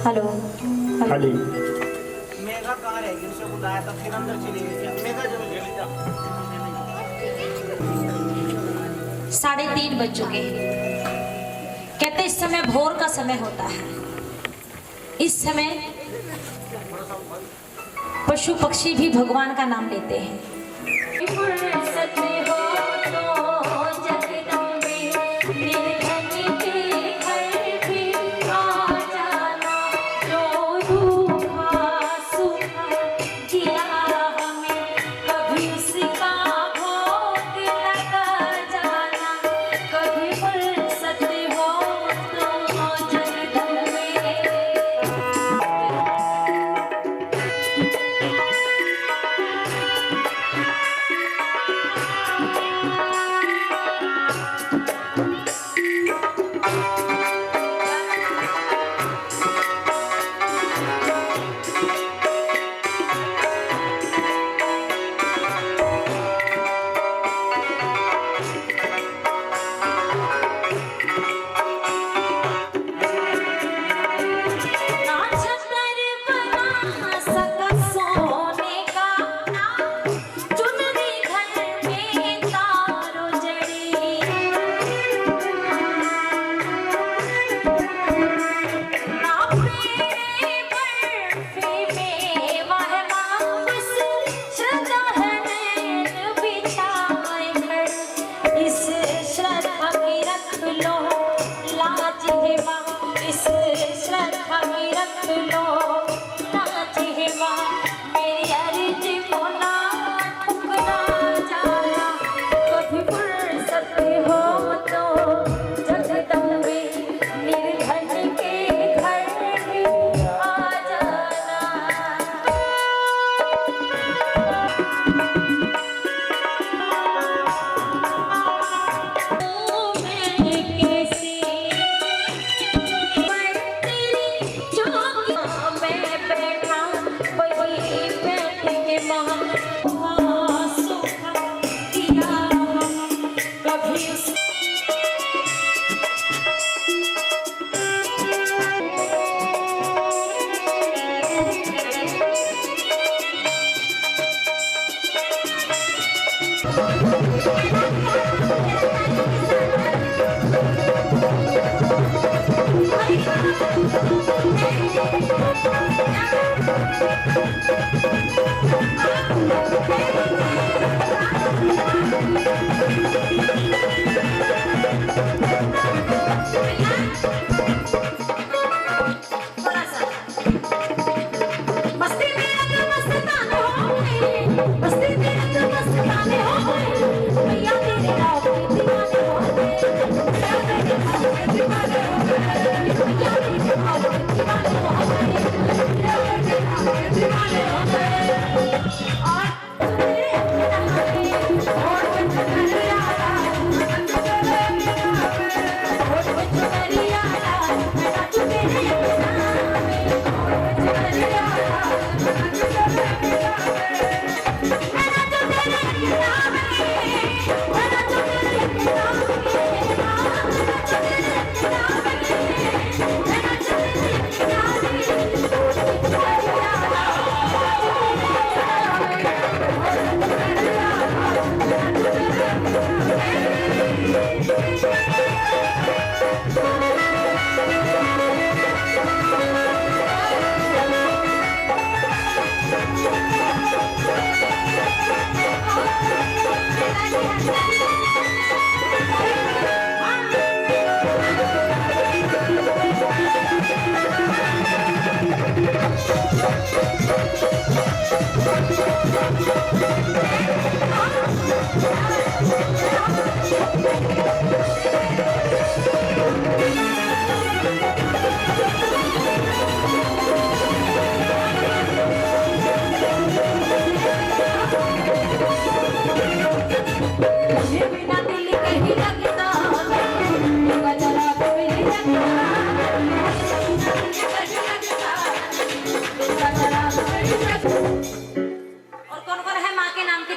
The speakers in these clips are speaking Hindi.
हेलो खाली मेगा कहाँ रहेगी? उसे बुलाया था फिर अंदर चली गई क्या? मेगा जो ले जा। 3:30 बज चुके हैं। कहते इस समय भोर का समय होता है। इस समय पशु पक्षी भी भगवान का नाम लेते हैं।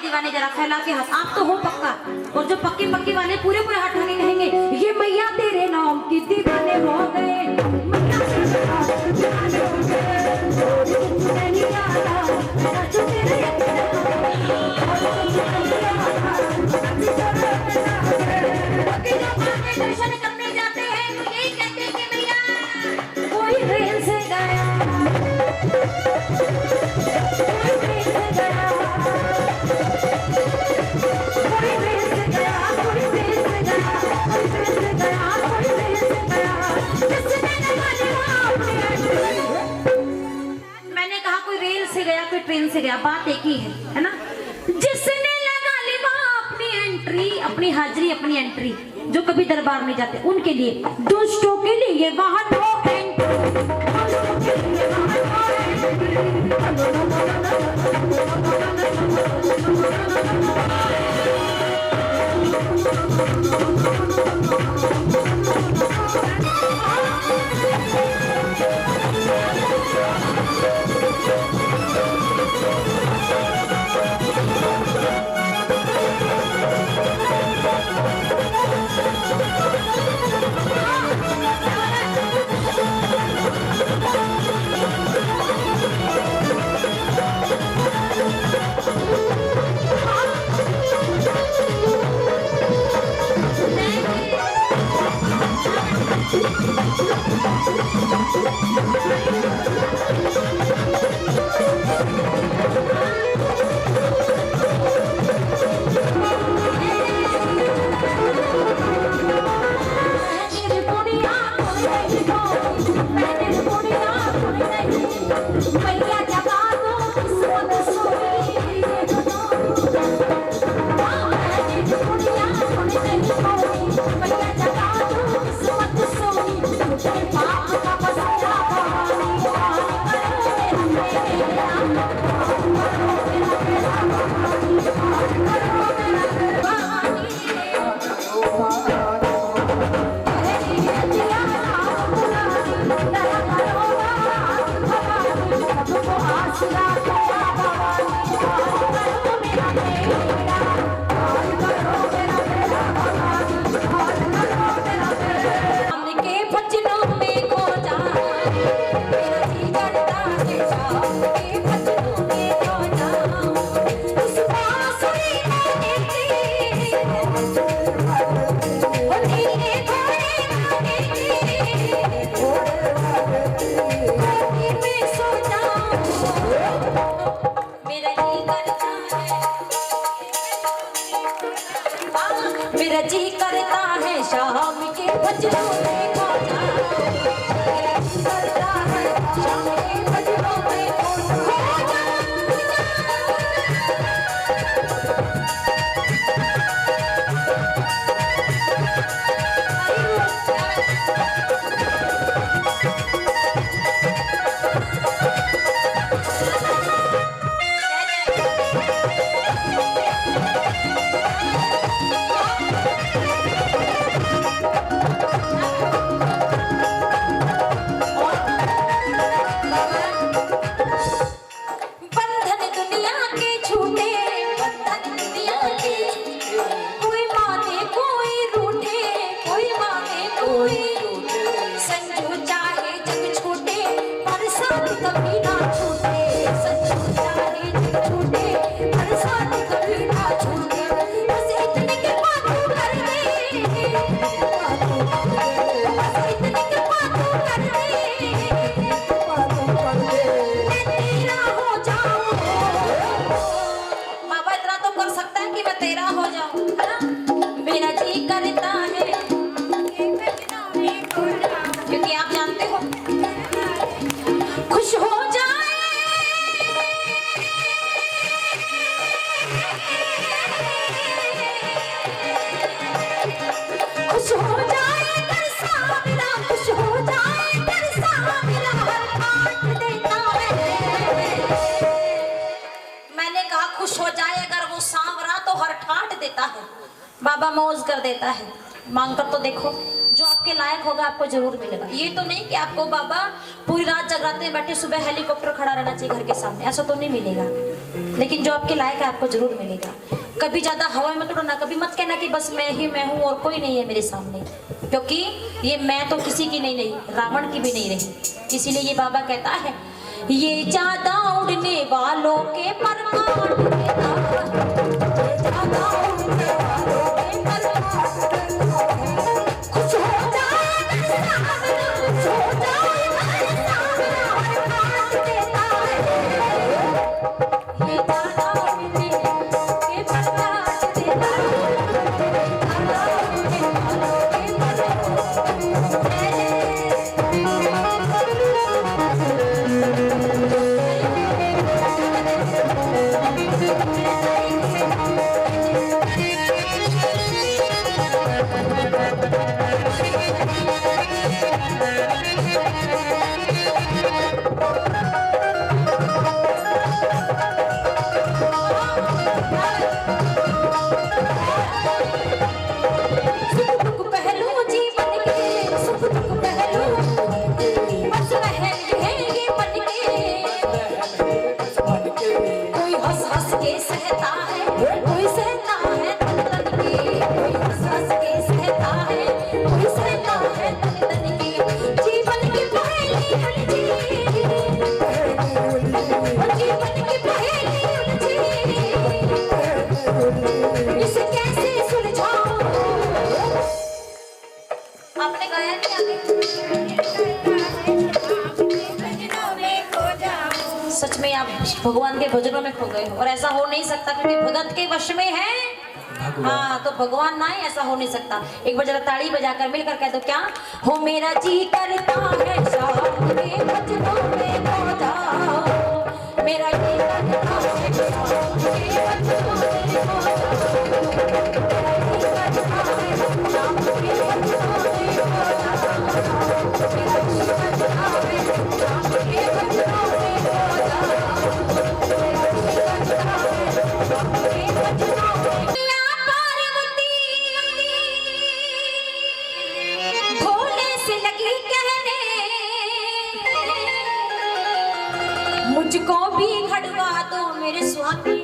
दीवाने जरा फैला के हाथ, आप तो हो पक्का, और जो पक्के पक्के वाले पूरे पूरे हाथ ठाने कहेंगे ये मैया तेरे नाम की दीवाने हो गए, मैया तेरे नाम की दीवाने ट्रेन से गया, बात एक ही है ना। जिसने लगा ली अपनी एंट्री, अपनी हाजिरी, अपनी एंट्री, जो कभी दरबार में जाते उनके लिए, दुष्टों के लिए वहां नो एंट्री, दुष्टों के लिए वहां मेरा जी करता है शाम के भजनों में खो जाऊं, मेरा जी करता है शाम के भजनों में खो बाबा मौज कर देता है। मांग कर तो देखो, जो आपके लायक होगा आपको जरूर मिलेगा। ये तो नहीं कि आपको बाबा पूरी रात जगराते में बैठे सुबह हेलीकॉप्टर खड़ा रहना चाहिए घर के सामने, ऐसा तो नहीं मिलेगा। लेकिन जो आपके लायक है आपको जरूर मिलेगा। कभी ज्यादा हवा में मत उड़ना, कभी मत कहना कि बस मैं ही मैं हूँ और कोई नहीं है मेरे सामने, क्योंकि ये मैं तो किसी की नहीं रही, रावण की भी नहीं रही। इसीलिए ये बाबा कहता है, ये ज्यादा उड़ने वालों के पर खुश हो जाए सच में आप भगवान के भजनों में खो गए हो, और ऐसा हो नहीं सकता क्योंकि भगत के वश में है हाँ, तो भगवान ना है, ऐसा हो नहीं सकता। एक बार जरा ताड़ी बजाकर मिलकर कह दो, क्या हो मेरा जी करता है शाम के भजनों में खो जाओ, मेरा जी करता है शाम के भजनों में खो जाओ, मेरा जी करता है शाम के भजनों में खो जाओ, मेरा जी करता है शाम के भजनों में खो जाओ, मेरा जी करता है शाम के भजनों में। मुझको भी खड़वा दो मेरे स्वामी।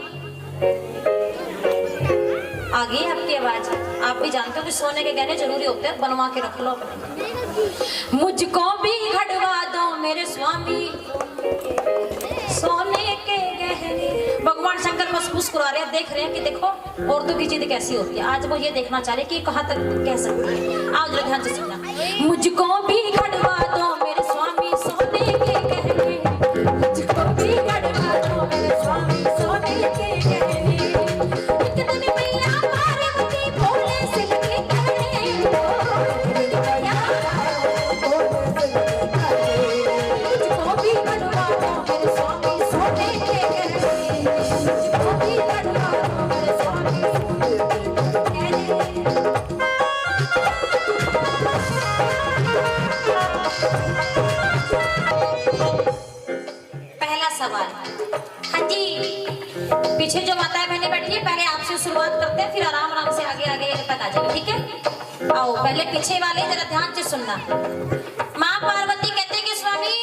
आ गई आपकी आवाज? आप भी जानते हो कि सोने के गहने जरूरी होते हैं, बनवा के रख लो अपने। मुझको भी खड़वा दो मेरे स्वामी सोने के गहने। भगवान शंकर बस मुस्कुरा रहे हैं, देख रहे हैं कि देखो औरतों की जिद कैसी होती है। आज वो ये देखना चाह रहे कि कहाँ तक कह सकती है। आओ जरा ध्यान से सुनना। मुझको भी खड़वा दो मेरे स्वामी सोने के गहने, मुझको भी खड़वा दो मेरे स्वामी सोने के गहने। एक दिन मैया पार्वती भोले से लगी कहने, मैया मुझको भी खड़वा दो मेरे स्वामी सोने के गहने, मुझको भी खड़वा दो मेरे स्वामी सोने के गहने। सवाल, हाँ जी, पीछे जो माताएं बहनें बैठी है पहले आपसे शुरुआत करते हैं, फिर आराम आराम से आगे आगे तक आ जाएंगे, ठीक है? आओ पहले पीछे वाले जरा ध्यान से सुनना। माँ पार्वती कहते कि स्वामी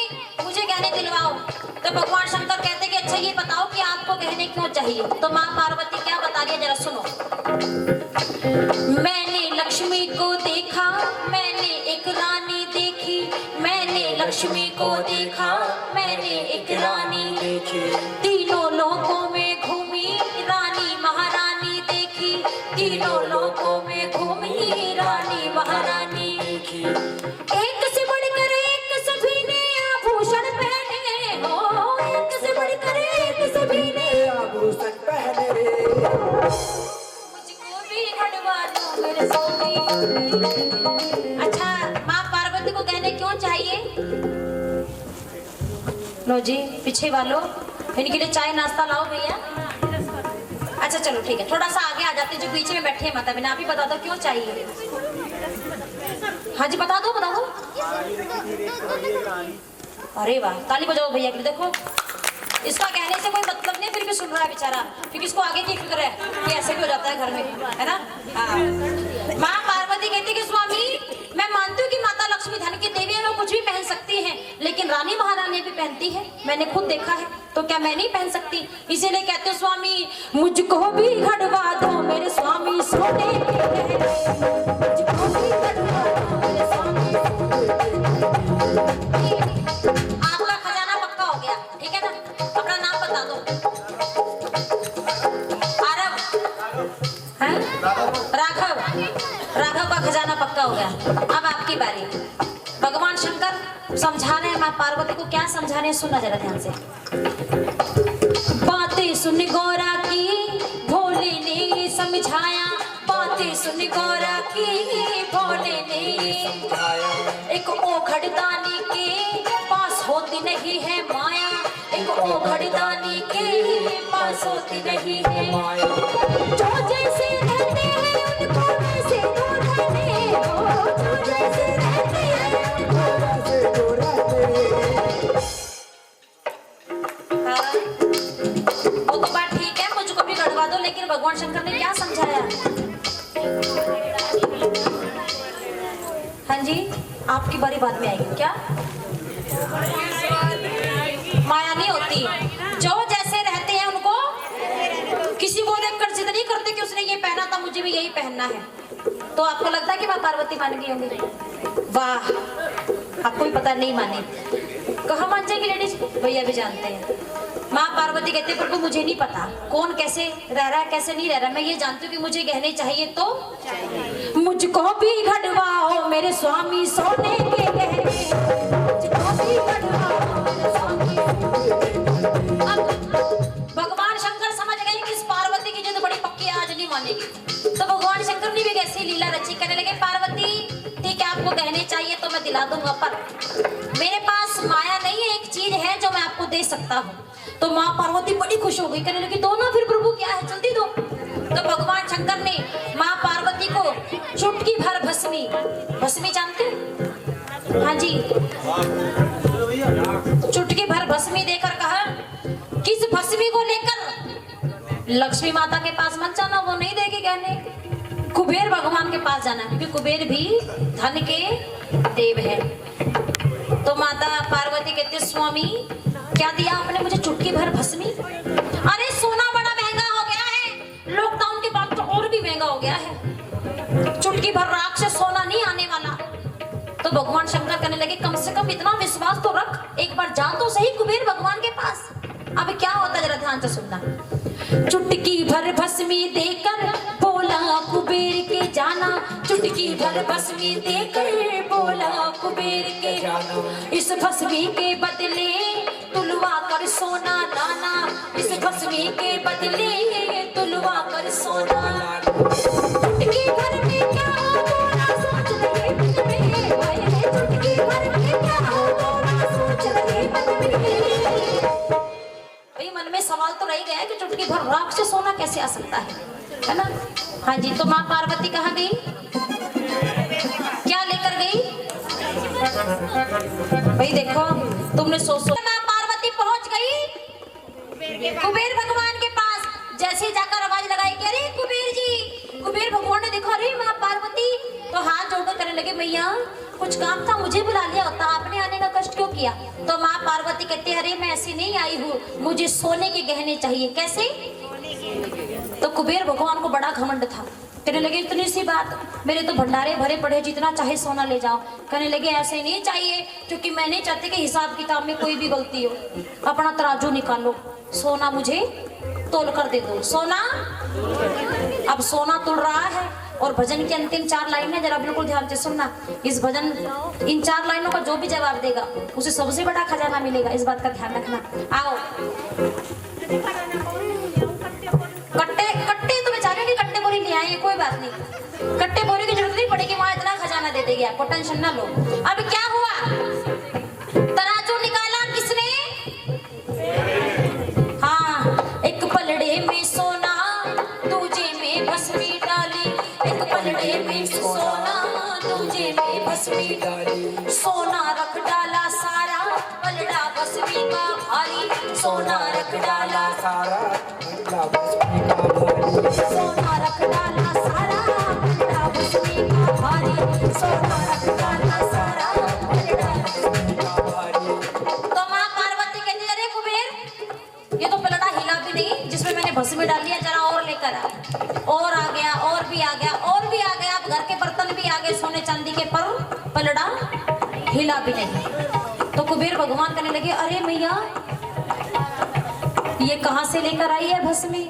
मुझे गहने दिलवाओ, तो भगवान शंकर कहते कि अच्छा ये बताओ कि आपको गहने क्यों चाहिए? तो माँ पार्वती क्या बता रही है जरा सुनो। मैंने लक्ष्मी को देखा, मैंने एक रानी देखी, मैंने लक्ष्मी को देखा, मैंने एक रानी देखी, तीनों लोकों में घूमी रानी महारानी देखी, तीनों लोकों में घूमी रानी महारानी देखी। एक से बढ़कर एक सभी ने आभूषण पहने हो, एक से बढ़कर एक सभी ने आभूषण पहने रे, मुझको भी खड़वा दो मेरे स्वामी। अच्छा माँ पार्वती को गहने क्यों चाहिए? लो जी पीछे वालों, इनके लिए चाय नाश्ता लाओ भैया। अच्छा चलो ठीक है, थोड़ा सा आगे आ जाते, जो बीच में बैठे हैं माता बहन, आप ही बता दो क्यों चाहिए? हाँ जी बता दो बता दो। अरे वाह, ताली बजाओ भैया के लिए। देखो इसका कहने से कोई मतलब नहीं, फिर भी सुन रहा है बेचारा, क्योंकि इसको आगे की फिक्र है कि ऐसे भी हो जाता है घर में, है ना? हाँ। माँ पार्वती कहती कि स्वामी मैं मानती हूँ कि माता लक्ष्मी धन की देवी है, वो कुछ भी पहन सकती है, लेकिन रानी महारानी भी पहनती है, मैंने खुद देखा है, तो क्या मैं नहीं पहन सकती? इसीलिए कहते हो स्वामी मुझको भी खड़वा दो मेरे स्वामी सोने के गहने, मुझको भी खड़वा दो मेरे स्वामी। आपका खजाना पक्का हो गया, ठीक है ना? अपना नाम बता दो। आरव, हैं? राघव, राघव का खजाना पक्का हो गया। अब आपकी बारी। भगवान शंकर समझा रहे हैं माँ पार्वती को, क्या समझा रहे हैं सुनना जरा ध्यान से। बातें सुन गौरा की भोले ने समझाया, बातें सुन गौरा की भोले ने समझाया, एक ओखड़दानी के पास होती नहीं है माया, एक ओखड़दानी के पास होती नहीं है माया, जो जैसे रहते हैं उनको वैसे दूर रहते हो, जो जैसे रहते हैं उनको वैसे दूर रहते। हाँ वो तो बात ठीक है, मुझको भी गड़वा दो, लेकिन भगवान शंकर ने क्या समझाया? हाँ जी आपकी बारी बाद में आएगी। क्या माया नहीं होती, जो जैसे रहते हैं उनको, किसी को देखकर जिद नहीं करते कि उसने ये पहना था मुझे भी यही पहनना है। तो आपको लगता है कि माँ पार्वती मान गई होंगी? वाह, आपको भी पता नहीं माने, कहाँ मान जाएगी लेडीज? भैया भी जानते हैं। माँ पार्वती कहते प्रभु मुझे नहीं पता कौन कैसे रह रहा है कैसे नहीं रह रहा, मैं ये जानती हूँ कि मुझे गहने चाहिए, तो मुझको भी खड़वाओ मेरे स्वामी सोने के गहने, मेरे पास माया नहीं है, एक चीज है जो मैं आपको दे सकता हूँ। तो माँ पार्वती बड़ी खुश हो गई, कहने लगी दो ना फिर प्रभु, क्या है जल्दी दो। तो भगवान शंकर ने माँ पार्वती को चुटकी भर भस्मी, भस्मी जानते हैं? हाँ जी, चुटकी भर भस्मी देकर कहा किस भस्मी को लेकर लक्ष्मी माता के पास मत जाना, वो नहीं देगी कहने, कुबेर भगवान के पास जाना, क्योंकि कुबेर भी धन के देव है। तो माता पार्वती कहती स्वामी क्या दिया आपने मुझे चुटकी भर भस्मी? अरे सोना बड़ा महंगा हो गया है, लॉकडाउन के बाद तो और भी महंगा हो गया है, चुटकी भर राख से सोना नहीं आने वाला। तो भगवान शंकर कहने लगे कम से कम इतना विश्वास तो रख, एक बार जा तो सही कुबेर भगवान के पास। अब क्या होता है जरा ध्यान से सुनना। चुटकी भर भस्मी देकर बोला कुबेर के जाना, चुटकी भर भस्मी देकर बोला कुबेर के जाना, इस भस्मी के बदले तुलवा कर सोना लाना, इस भस्मी के बदले तुलवा कर सोना लाना। चुटकी भर में क्या बोला सोच रहे मन में, हाय हाय चुटकी भर में क्या बोला सोच रहे मन में। भाई मन में सवाल तो रह गया कि चुटकी भर राख से सोना कैसे आ सकता है ना? हाँ जी, तो माँ पार्वती कहाँ गई, क्या लेकर गई? भाई देखो तुमने सोच माँ पार्वती पहुंच गई कुबेर भगवान के पास। जैसे ही जाकर आवाज लगाई कि अरे कुबेर जी, कुबेर भगवान ने देखा अरे माँ पार्वती, तो हाथ जोड़कर करने लगे मैया कुछ काम था, मुझे बुला लिया होता, आपने आने का कष्ट क्यों किया? तो माँ पार्वती कहती अरे मैं ऐसी नहीं आई हूँ, मुझे सोने के गहने चाहिए। कैसे? तो कुबेर भगवान को बड़ा घमंड था, कहने लगे इतनी सी बात, मेरे तो भंडारे भरे पड़े, जितना चाहे सोना ले जाओ। कहने लगे ऐसे नहीं चाहिए, क्योंकि मैं नहीं चाहती कि हिसाब किताब में कोई भी गलती हो, अपना तराजू निकालो, सोना मुझे तोल कर दे दो। सोना, अब सोना तुल रहा है, और भजन की अंतिम 4 लाइनें जरा बिल्कुल ध्यान से सुनना। इस भजन, इन 4 लाइनों का जो भी जवाब देगा उसे सबसे बड़ा खजाना मिलेगा, इस बात का ध्यान रखना। आओ कट्टे कट्टे तो बेचारे भी कट्टे बोरी ले आए, कोई बात नहीं, कट्टे बोरी की जरूरत नहीं पड़ेगी, वहां इतना खजाना दे देगी आपको, टेंशन ना लो। अब क्या हुआ, तराजू निकाला किसने? हाँ, एक पलड़े में सोना दूजे में भस्मी डाली, एक पलड़े में सोना दूजे में भस्मी डाली, सोना रख डाला सारा पलड़ा भस्मी का भारी, सोना रख डाला सारा पलड़ा भस्मी का भारी, सोना रख डाला सारा पलड़ा भस्मी का भारी, सोना रख डाला सारा पलड़ा भस्मी का भारी। तो माँ पार्वती कहती अरे कुबेर ये तो पलड़ा हिला भी नहीं जिसमें मैंने भस्मी डाल लिया, जरा और लेकर आ। और आ गया, और भी आ गया, और भी आ गया, अब घर के बर्तन भी आ गए सोने चांदी के, पर पलड़ा हिला भी नहीं। तो कुबेर भगवान कहने लगे अरे मैया ये कहां से लेकर आई है भस्मी?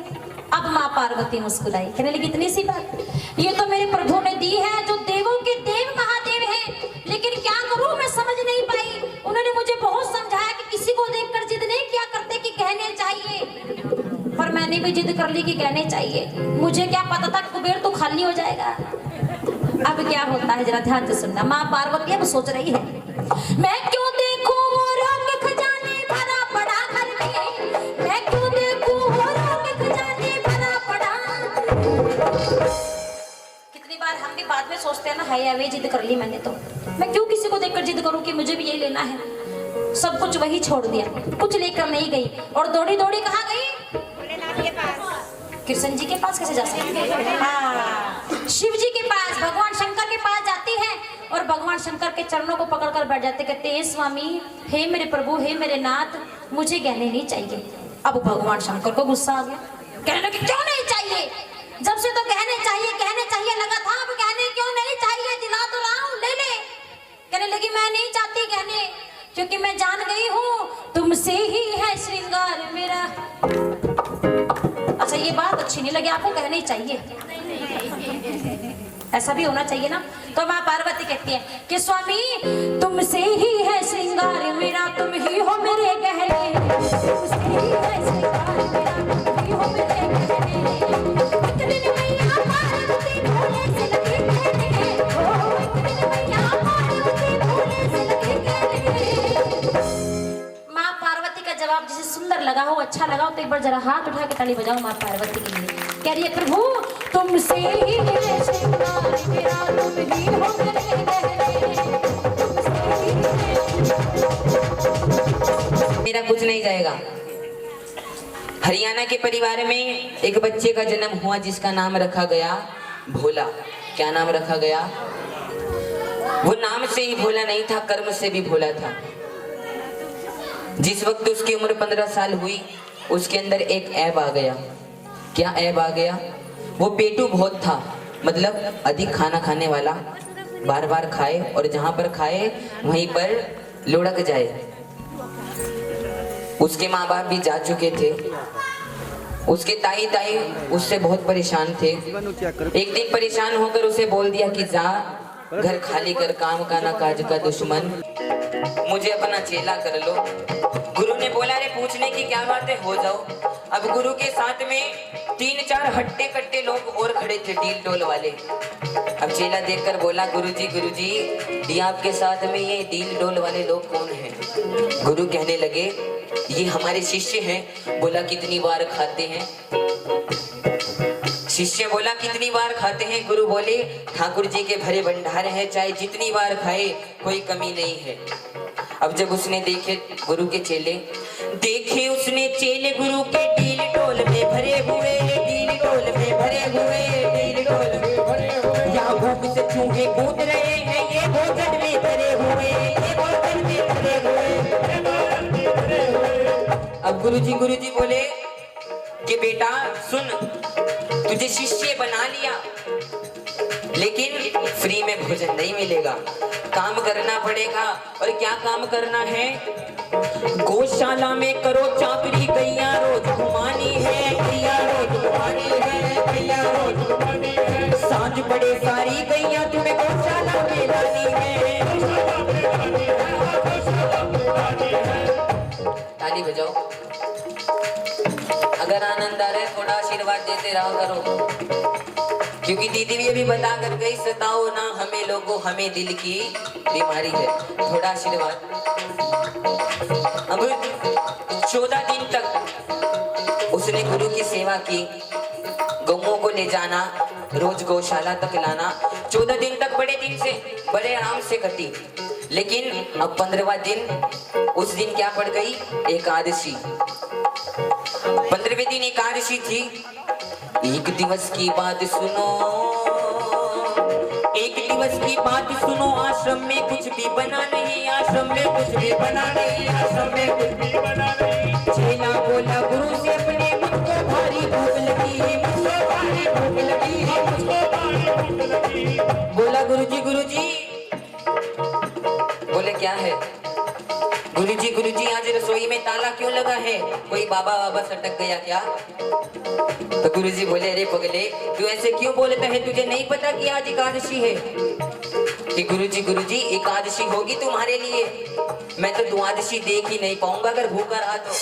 अब माँ पार्वती मुस्कुराई, कहने लगी इतनी सी बात, ये तो मेरे प्रभु ने दी है, जो देवों के देव महादेव हैं, लेकिन क्या करूं मैं समझ नहीं पाई। उन्होंने मुझे बहुत समझाया कि किसी को देखकर जिद नहीं किया करते कि कहने चाहिए, पर मैंने भी जिद कर ली कि कहने चाहिए। मुझे क्या पता था कुबेर तो खाली हो जाएगा। अब क्या होता है जरा ध्यान से सुनना। माँ पार्वती अब सोच रही है मैं क्यों देखूं वो रंग खजाने भरा पड़ा घर में, मैं क्यों देखूं वो रंग खजाने भरा पड़ा। कितनी बार हम भी बाद में सोचते हैं ना, हाय अवे जिद कर ली मैंने, तो मैं क्यों किसी को देखकर जिद करूं कि मुझे भी यही लेना है। सब कुछ वही छोड़ दिया, कुछ लेकर नहीं गई, और दौड़ी दौड़ी कहाँ गई? कृष्ण जी के पास कैसे जा सकती है? हाँ, शिव जी के पास, भगवान शंकर के पास जाती है, और भगवान शंकर के चरणों को पकड़कर बैठ जाते, कहते हैं स्वामी, हे मेरे प्रभु, हे मेरे नाथ, मुझे गहने नहीं चाहिए। अब भगवान शंकर को गुस्सा आ गया, कहने लगे क्यों नहीं चाहिए? जब से तो कहने चाहिए लगा था, अब कहने क्यों नहीं चाहिए? दिला तो रहा हूं, ले ले। कहने लगी मैं नहीं चाहती कहने, क्योंकि मैं जान गई हूँ तुमसे ही है श्रृंगार मेरा। अच्छा ये बात अच्छी नहीं लगी आपको, कहने ही चाहिए, ऐसा भी होना चाहिए ना। तो माँ पार्वती कहती है कि स्वामी तुमसे ही है श्रृंगार मेरा, तुम ही हो मेरे गहने, तुमसे ही है श्रृंगार मेरा, तुम ही हो मेरे गहने। एक दिन मैया पार्वती भोले से लगी कहने, ओ एक दिन मैया पार्वती भोले से लगी लगा हो, अच्छा लगा हो तो एक बार जरा हाथ उठा के ताली बजाओ माँ पार्वती के लिए। कह रही है प्रभु तुमसे ही मेरे श्रृंगार मेरा तुम ही हो मेरे मेरा कुछ नहीं जाएगा। हरियाणा के परिवार में एक बच्चे का जन्म हुआ जिसका नाम रखा गया भोला। क्या नाम रखा गया? वो नाम से ही भोला नहीं था, कर्म से भी भोला था। जिस वक्त उसकी उम्र 15 साल हुई उसके अंदर एक ऐब आ गया। क्या ऐब आ गया? वो पेटू बहुत था, मतलब अधिक खाना खाने वाला, बार बार खाए और जहां पर खाए वहीं पर लुढ़क जाए। उसके माँ बाप भी जा चुके थे, उसके ताई ताई उससे बहुत परेशान थे। एक दिन परेशान होकर उसे बोल दिया कि जा घर खाली कर, काम का ना काज का दुश्मन, मुझे अपना चेला कर लो। गुरु ने बोला अरे पूछने की क्या बात है, हो जाओ। अब गुरु के साथ में 3-4 हट्टे कट्टे लोग और खड़े थे, डील डोल वाले। अब चेला देखकर बोला गुरुजी ये आपके साथ में ये डील डोल वाले लोग कौन हैं? गुरु कहने लगे ये हमारे शिष्य हैं। बोला कितनी बार खाते हैं? शिष्य बोला कितनी बार खाते हैं? गुरु बोले ठाकुर जी के भरे भंडार है, चाहे जितनी बार खाए कोई कमी नहीं है। अब जब उसने देखे गुरु के चेले, देखे उसने चेले गुरु के डील डोल में भरे हुए, डील डोल में भरे हुए, डील डोल में भरे हुए, यहाँ भूख से चूहे कूद रहे हैं, ये भोजन में भरे हुए, ये भोजन में भरे हुए। अब गुरुजी बोले कि बेटा सुन, तुझे शिष्य बना लिया लेकिन फ्री में भोजन नहीं मिलेगा, काम करना पड़ेगा। और क्या काम करना है? गौशाला में करो चाकरी, गैया रोज घुमानी है, गैया रोज घुमानी है, गैया रोज घुमानी है। सांझ पड़े सारी गैया तुम्हें गौशाला में लानी है। ताली बजाओ। अगर आनंद आ रहा है थोड़ा आशीर्वाद देते रहा करो, क्योंकि दीदी भी अभी बता कर गई सताओ ना हमें लोगों, हमें दिल की बीमारी है। थोड़ा आशीर्वाद। अब 14 दिन तक उसने गुरु की सेवा की, गौओं को ले जाना, रोज गौशाला तक लाना। 14 दिन तक बड़े आराम से कटी। लेकिन अब 15वां दिन, उस दिन क्या पड़ गई? एकादशी। 15वें दिन एकादशी थी। एक दिवस की बात सुनो, एक दिवस की बात सुनो, आश्रम में कुछ भी बना नहीं, आश्रम में कुछ भी बना नहीं, आश्रम में कुछ भी बना नहीं। चेला बोला गुरु से अपने मुझको भारी भूख लगी है, मुझको भारी भूख लगी है, मुझको भारी भूख लगी। बोला गुरुजी बोले क्या है? गुरुजी आज रसोई में ताला क्यों लगा है? कोई बाबा सटक गया क्या? तो गुरुजी बोले अरे पगले तू ऐसे क्यों बोलता है, तुझे नहीं पता कि आज एकादशी है? कि गुरुजी एकादशी होगी तुम्हारे लिए, मैं तो द्वादशी देख ही नहीं पाऊंगा अगर भूखा रहा तो।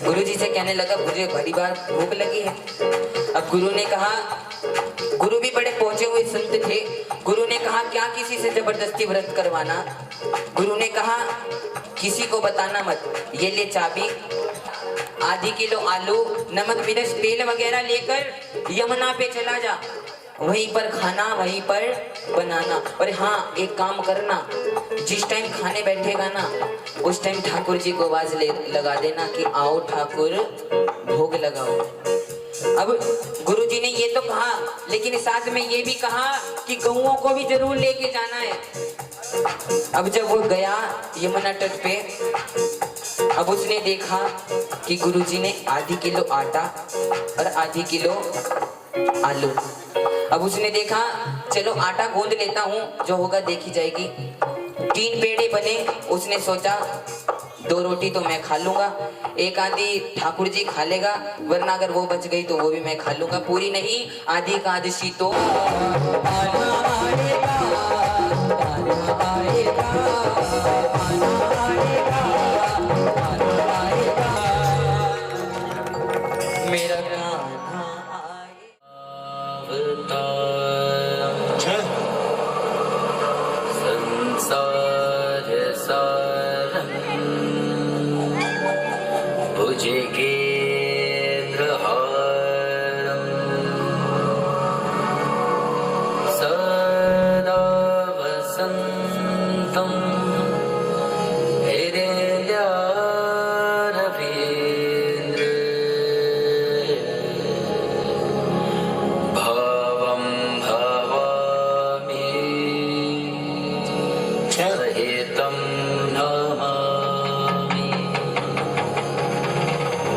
गुरुजी से कहने लगा मुझे बड़ी बार भूख लगी है। अब गुरु ने कहा, गुरु भी बड़े पहुंचे हुए संत थे। गुरु ने कहा क्या किसी से जबरदस्ती व्रत करवाना? गुरु ने कहा किसी को बताना मत, ये ले चाबी, आधी किलो आलू, नमक मिर्च तेल वगैरह लेकर यमुना पे चला जा, वहीं पर खाना वहीं पर बनाना। और हाँ एक काम करना, जिस टाइम खाने बैठेगा ना उस टाइम ठाकुर जी को आवाज लगा देना कि आओ ठाकुर भोग लगाओ। अब गुरुजी ने ये तो कहा, लेकिन साथ में ये भी कहा कि गौओं को भी जरूर लेके जाना है। अब जब वो गया यमुना तट पे, अब उसने देखा कि गुरुजी ने आधी किलो आटा और आधी किलो आलू। अब उसने देखा चलो आटा गूंद लेता हूँ, जो होगा देखी जाएगी। 3 पेड़े बने। उसने सोचा 2 रोटी तो मैं खा लूंगा, एक आधी ठाकुर जी खा लेगा, वरना अगर वो बच गई तो वो भी मैं खा लूंगा। पूरी नहीं आधी एकादशी तो मेरा संसार सारं सहितं नमामि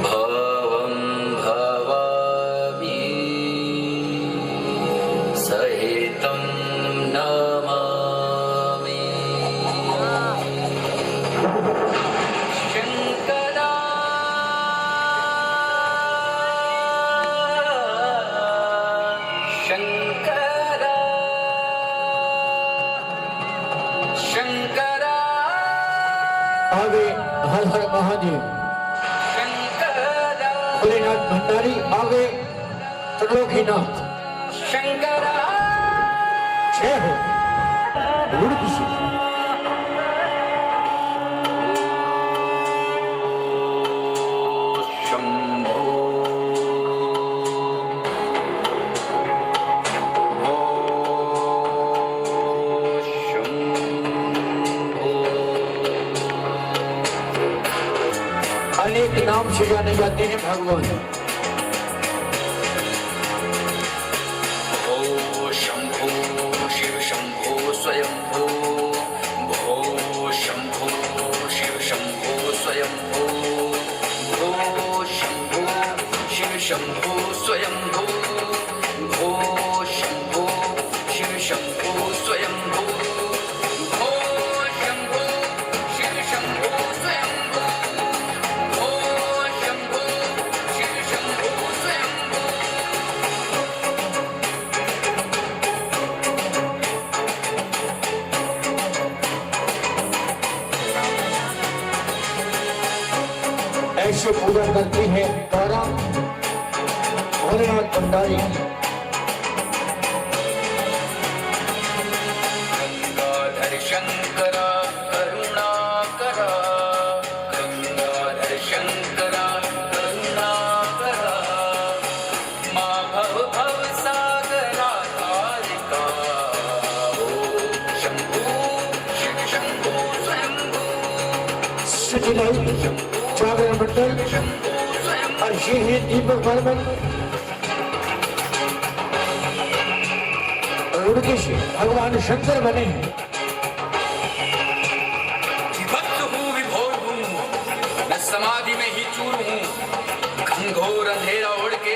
भवं भवामि सहितं नमामि शंकरा शंकरा शंकरा आगे हर हर महादेव शंकरा भोलेनाथ भंडारी आगे त्रिलोकीनाथ शंकरा जय हो गुरुजी शंभो अनेक नाम से जाने जाते हैं भगवान। भो शंभो शिव शंभो स्वयंभो भो शंभो शिव शंभो स्वयंभो भो शंभो शिव शंभो स्वयंभो भो शंभो शिव शंभो स्वयंभो भो शंभो शिव शंभो स्वयंभो भो शंभो शिव शंभो स्वयंभो ऐसे पूजा करती है तारा भोलेनाथ भंडारी गंगाधर शंकरा करुणाकरा गंगाधर शंकरा करुणाकरा माँ भव भव सागरा तारिका ओ शंभो शिव शंभो स्वयंभो सचिदाई जागरण मंडल शंभो स्वयंभो और ये है दीपक बर्मन उनके से भगवान शंकर बने हैं। विभक्त हूँ विभोर हूँ मैं समाधि में ही चूर हूँ घनघोर अंधेरा ओढ़ के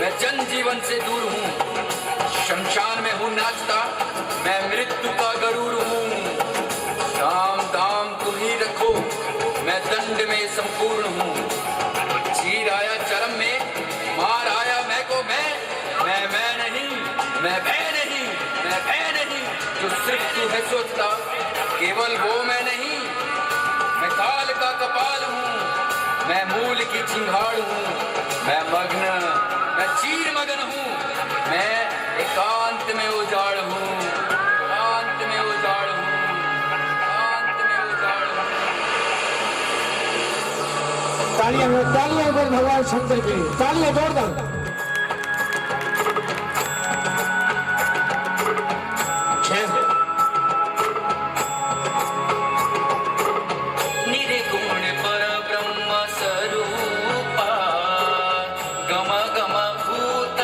मैं जन जीवन से दूर हूँ शमशान में हूँ नाचता मैं मृत्यु का गरूर हूँ दाम दाम तुम ही रखो मैं दंड में संपूर्ण हूँ चीर आया चरम में मार आया मैं को मैं नहीं मैं भय नहीं मैं भय नहीं जो सिर्फ तू है सोचता केवल वो मैं नहीं मैं काल का कपाल हूँ मैं मूल की चिंगाड़ हूँ मैं मग्न मैं चीर मगन हूँ मैं एकांत में उजाड़ हूँ एकांत में उजाड़ हूँ एकांत में उजाड़ हूँ तालियां पर भगवान शंकर के तालियां जोरदार। जय हो निर्गुण पर ब्रह्म स्वरूपा गम गम भूत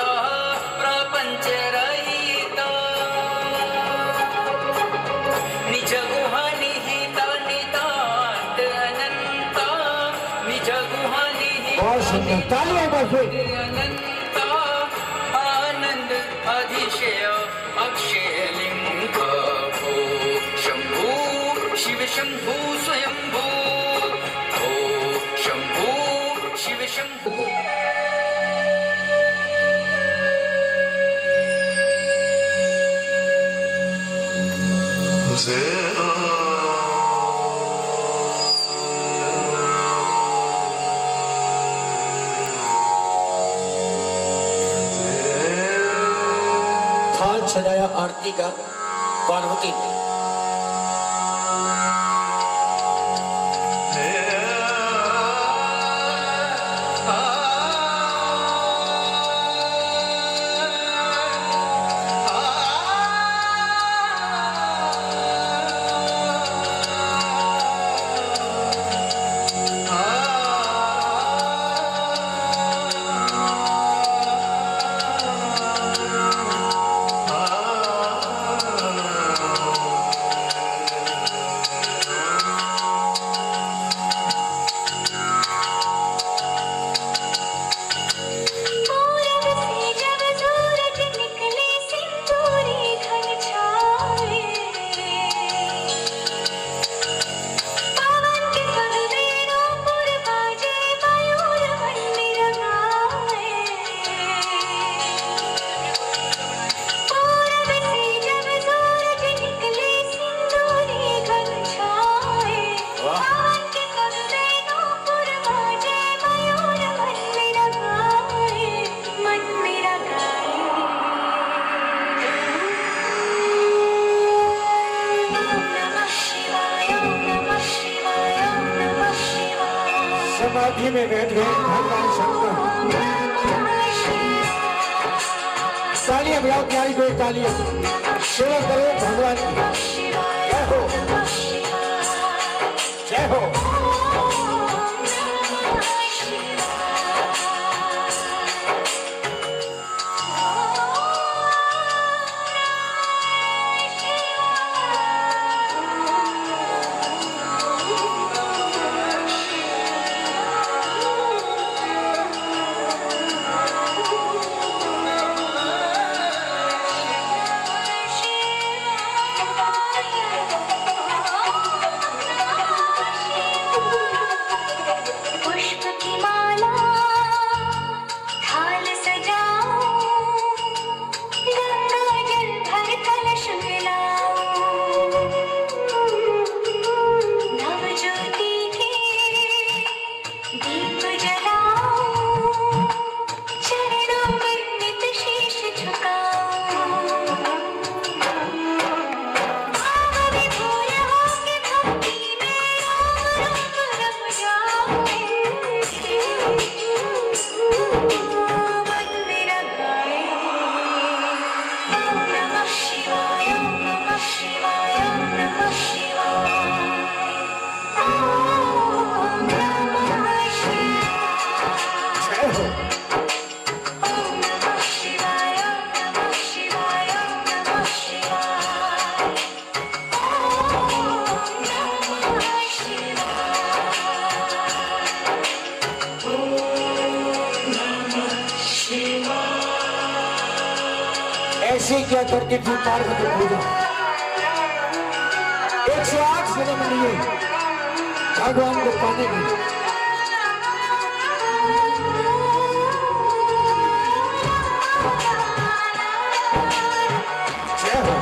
प्रपंच रहिता निज गुह निहित नितांत अनंत निज गुह निहित बहुत सुंदर तालियां पर फिर अनंता आनंद अधिशय अक्षय लिंग भो शंभु शिव शंभु स्वयंभू भो शंभु शिव शंभु थाल सजाया आरती का पार्वती ने। समाधि में बैठ गए भगवान शंकर। तालियां बजाओ, प्यारी कोई तालियां, सेवा करो भगवान की। जय हो, जय हो। ऐसे क्या करके थी पार्वती पूजा, 108 जन्म लिए भगवान को पाने के। जय हो।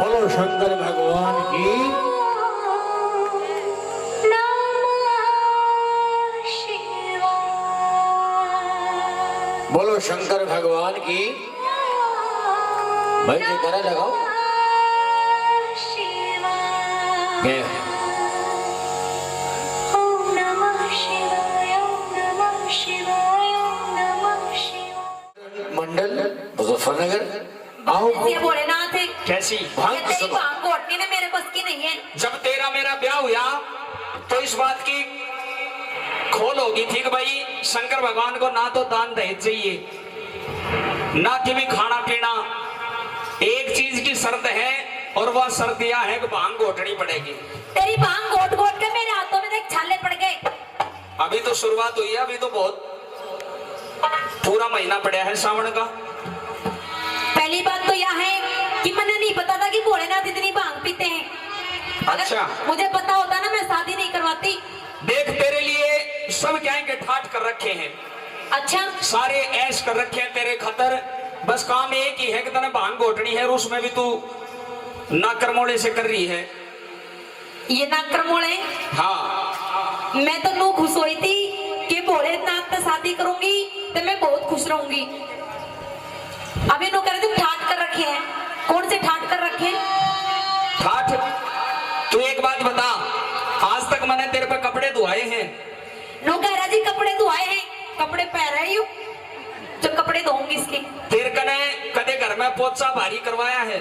बोलो शंकर भगवान की। बोलो शंकर भगवान की। भाई जयकारा लगाओ। मंडल मुजफ्फरनगर आओ। भोलेनाथ कैसी भांग घोटनी ने मेरे बस की नहीं है। जब तेरा मेरा ब्याह हुआ तो इस बात की खोल होगी थी कि भाई शंकर भगवान को ना तो दान दहेज चाहिए ना कि भी खाना पीना। एक चीज की शर्त है और वह शर्त यह है कि भांग घोटनी पड़ेगी। तेरी भांग घोट घोट के मेरे हाथों में देख छाले पड़ गए। अभी तो शुरुआत हुई है, अभी तो बहुत पूरा महीना पड़ा है सावन का। पहली बात तो यह है कि मैंने नहीं पता था कि भोलेनाथ इतनी भांग पीते हैं। अच्छा, मुझे पता होता ना मैं शादी नहीं करवाती। देख तेरे लिए सब क्या है ठाट कर रखे हैं। अच्छा, सारे ऐश कर रखे हैं तेरे खतर। बस काम एक ही है कि तने भांग घोटनी है और उसमें भी तू ना करमोड़े से कर रही है। ये नाकर मोड़े हाँ मैं तो नू खुश हुई थी कि भोलेनाथ से शादी करूंगी तो मैं बहुत खुश रहूंगी। अभी नो करे तुम ठाट कर रखे हैं। कौन से ठाट कर रखे हैं? ठाठ। तू एक बात बता, आज तक मैंने तेरे पे कपड़े धुआए हैं? नो कह रहा जी कपड़े धुआए हैं, कपड़े पहन रही हूँ जो कपड़े धोऊंगी इसके। तेरे कने कदे घर में पोछा भारी करवाया है?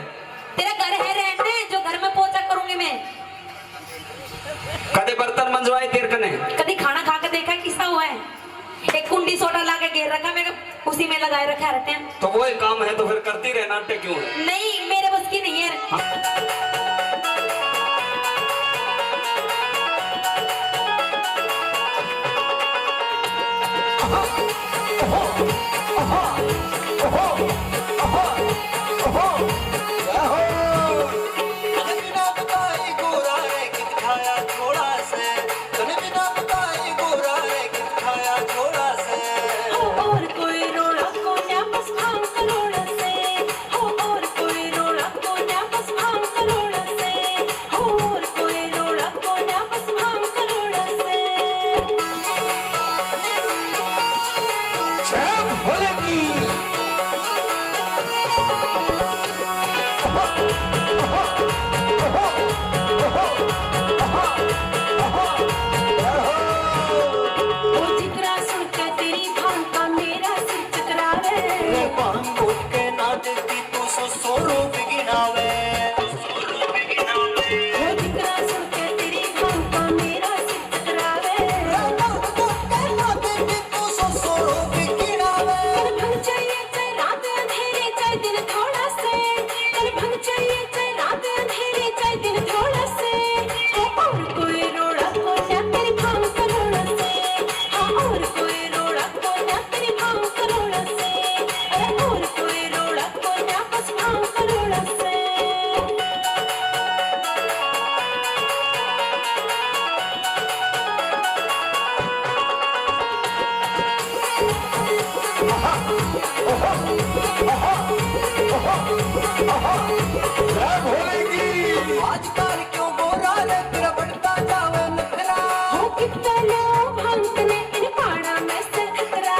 तेरा घर है रहने जो घर में पोछा करूंगी मैं। कदे बर्तन मंजवाए तेरे कने? कभी खाना खा के देखा किसा हुआ है? एक कुंडी सोडा ला के घेर रखा, मैं उसी में लगाए रखा रहते हैं। तो वो ही काम है तो फिर करती रहे, नाट्य क्यों है? नहीं मेरे बस की नहीं है। और कोई रोड़ा कोन्या बस भांग करोड़ से हो, और कोई रोड़ा कोन्या बस भांग करोड़ से हो, और कोई रोड़ा कोन्या बस भांग करोड़ से। जय भोले की ओ जिगरा सुन के तेरी भांग का मेरा सिर चकरावे। ओ जिगरा सुन के तेरी भांग का मेरा सिर चकरावे। कल भंग चाहिए चाहे रात अंधेरे चाहे दिन थोड़ा से, कल भंग चाहिए चाहे रात अंधेरे चाहे दिन थोड़ा से हो, और कोई रोड़ा कोन्या तेरी भांग करोड़ से हाँ, और कोई रोड़ा कोन्या तेरी भांग करोड़ से, अरे और कोई रोड़ा कोन्या बस भांग करोड़ से। जय भोले की आजकल क्यों गोरा रे तेरा बढ़ता जावे नखरा। हो कितना लो भांग तने इन पाड़ा में से खतरा।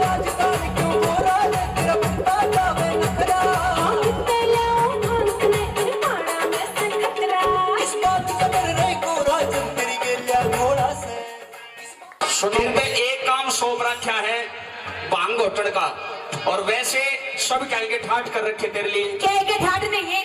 आजकल क्यों गोरा रे तेरा बढ़ता जावे नखरा। हो कितना लो भांग तने इन पाड़ा में से खतरा। इस बात का डर रे गोरा जब तेरी गेलिया घोड़ा से। सुनो पे एक काम सौंप रखा है भांग घोटड़ का, और वैसे सब क्या के ठाट कर रखे तेरे लिए। क्या के ठाट नहीं है?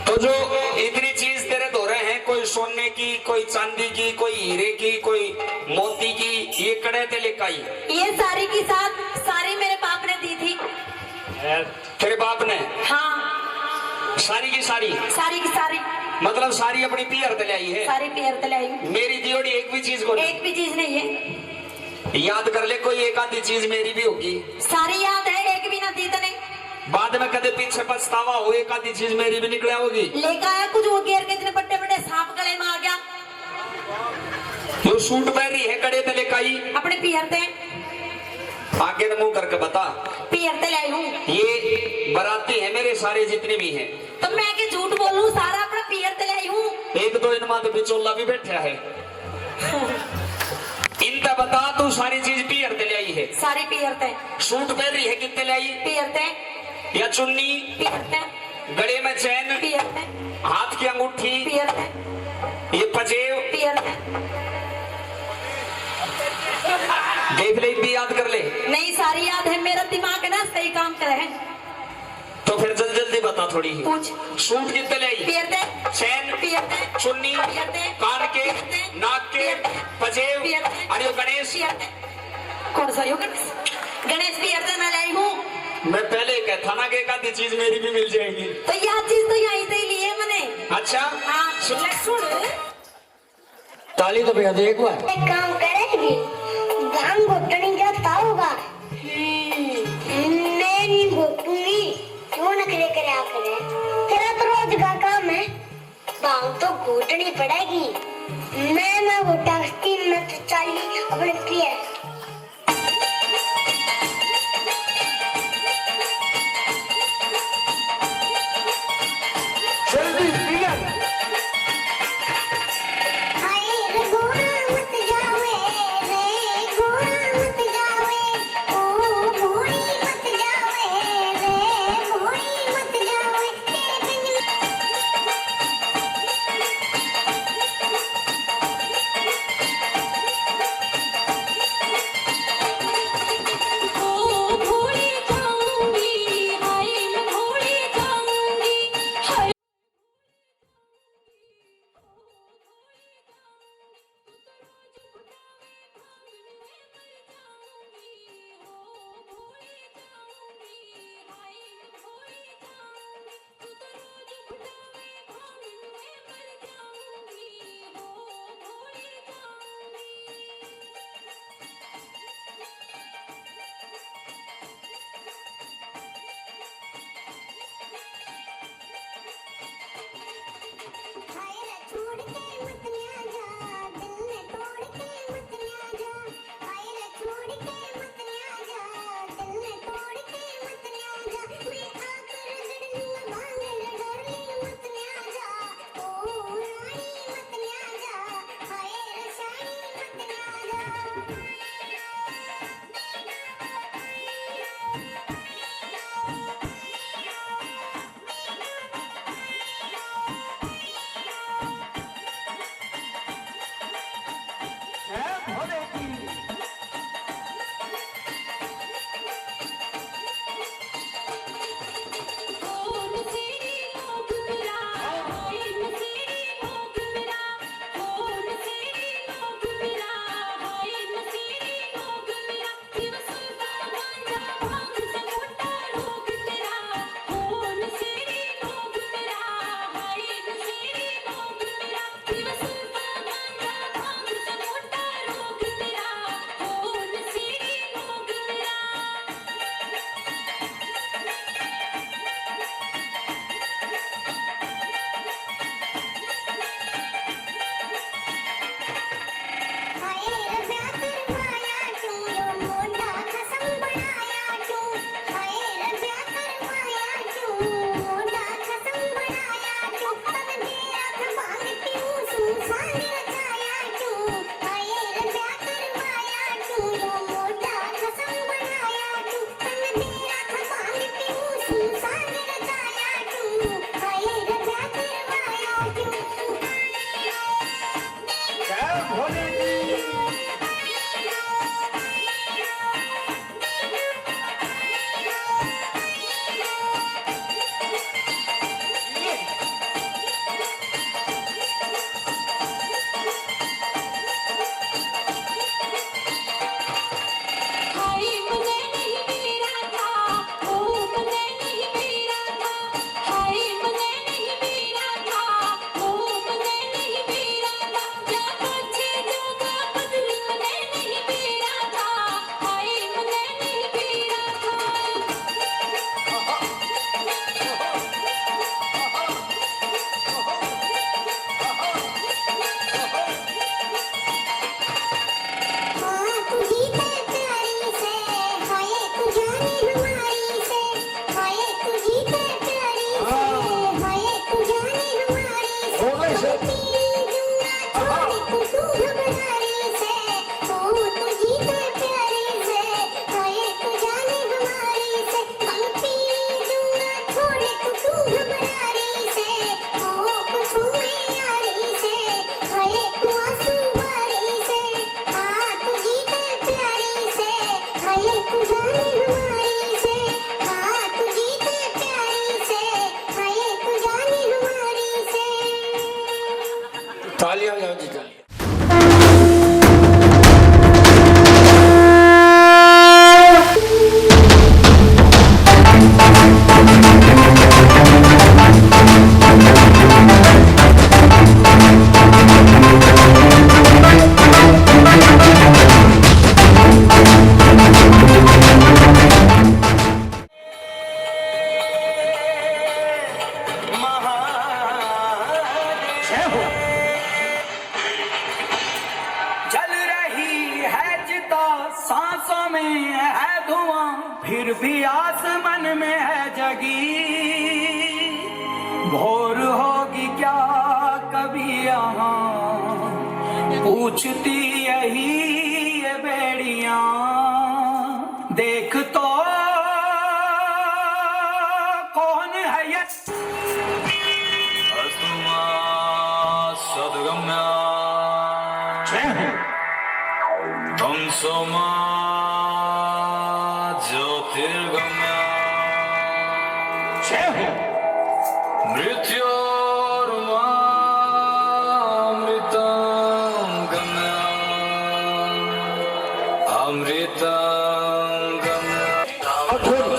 तो जो इतनी चीज तेरे धो रहे हैं, कोई सोने की, कोई चांदी की, कोई हीरे की, कोई मोती की, ये कड़े ते लेकर आई? ये सारी की सारी मेरे बाप ने दी थी। तेरे बाप ने? हाँ सारी की सारी? सारी की सारी मतलब सारी अपनी पीहर ते ले आई है? सारी पियर तलाई। मेरी दियोड़ी एक भी चीज को नहीं? एक भी चीज नहीं है। याद कर ले, कोई एक आधी चीज मेरी भी होगी। सारी याद है, एक भी ना दी तने। बाद में कदे पीछे पछतावा हो, एक आधी चीज मेरी भी निकले होगी। लेकर आया कुछ वो घेर के इतने बड़े बड़े सांप गले में आ गया। जो सूट पहन रही है कड़े ते लेकर आई? अपने पियर ते आगे न मुंह करके बता। पियर ते लाई हूँ। ये बराती है मेरे सारे जितने भी हैं। तो मैं के झूठ बोलूं, सारा अपना पियर ते लाई हूँ। एक दो इन माते बिचौला भी बैठा है। इनका बता, तू सारी चीज पीहर ते ले आई है? सारी पियर ते। सूट पहन रही है कितने ले आई? पियर ते या चुन्नी? पियर ते गले में चैन? पियर ते हाथ की अंगूठी? पियर ते ये पजेब? पियर ते। देख ले, भी याद कर ले। नहीं सारी याद है, मेरा दिमाग ना सही काम करे। तो फिर जल्दी जल्दी बता थोड़ी ही। पूछ। सूट कितने ले आई? पियर ते चैन? पियर ते चुन्नी? पियर ते कान के? पियर ते नाक के? पियर ते पजेब? पियर ते अरे वो गणेश? पियर ते। कौन सा यो गणेश? गणेश पियर ते मैं लाई हूँ। मैं पहले कहता ना कि एक आधी चीज मेरी भी मिल जाएगी। तो यह चीज तो यहीं से ही ली है मैंने। अच्छा हाँ ले सुन। ताली तो बजा दे एक बार। एक काम करेगी, भांग घोटनी जाता होगा। मैं नहीं घोटूंगी, क्यों नखरे करे आकर? तेरा तो रोज का काम है, भांग तो घोटनी पड़ेगी। मैं घोटाती मैं तो चाली अपने प्रिय। चल जय हो। जल रही है चिता, सांसों में है धुआं, फिर भी आसमान में है जगी। भोर होगी क्या कभी यहाँ, पूछती यही ये बेड़ियां। देख तो कौन है ये सदगम्या जय हो। ध्वंसोमा ज्योतिर्गम्या जय हो। मृत्योर्मा अमृतं गम्या अमृतं गम्या। अघोरी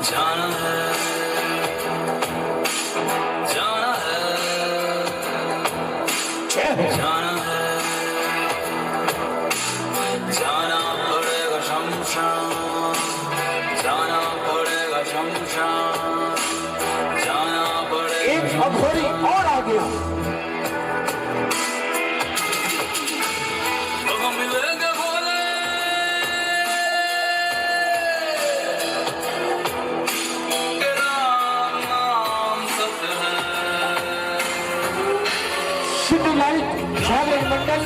जाना है जाना है जय हो। जाना है जाना पड़ेगा शमशान जाना पड़ेगा शमशान जाना पड़ेगा एक अघोरी और आ गया। लोग मिलेंगे बोले तेरा नाम सत्य है सिटी लाइट जागरण मंडल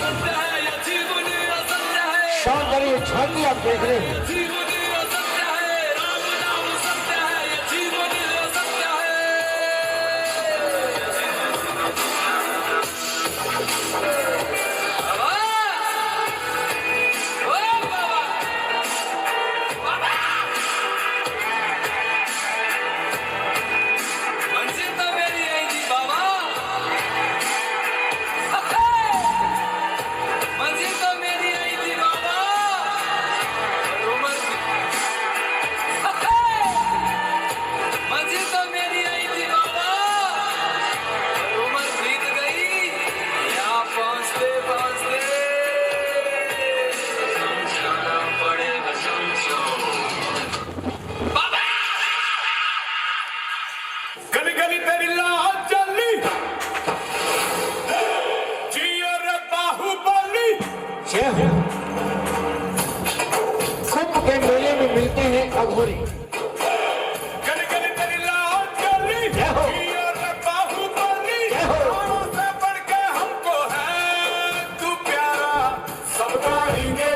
ये जीवन असत्य है सौंदर्य झांकी आप देख रहे हैं। जीवन असत्य है राम नाम सत्य है ये जीवन असत्य है मंजिल तो मेरी आई थी बाबा मंजिल तो मेरी आई थी बाबा उम्र मंजिल तो मेरी आई थी बाबा उम्र बीत गई यहाँ पहुँचते पहुँचते समझाना पड़ेगा समझो बाबा गली गली तेरी लाज जली जियो रे बाहुबली। जय हो। कुंभ के मेले में मिलते हैं अघोरी। गली गली तेरी लाज जली जय हो। जियो रे बाहुबली। जय हो। प्राणों से बढ़ के हमको है तू प्यारा, सब गाएंगे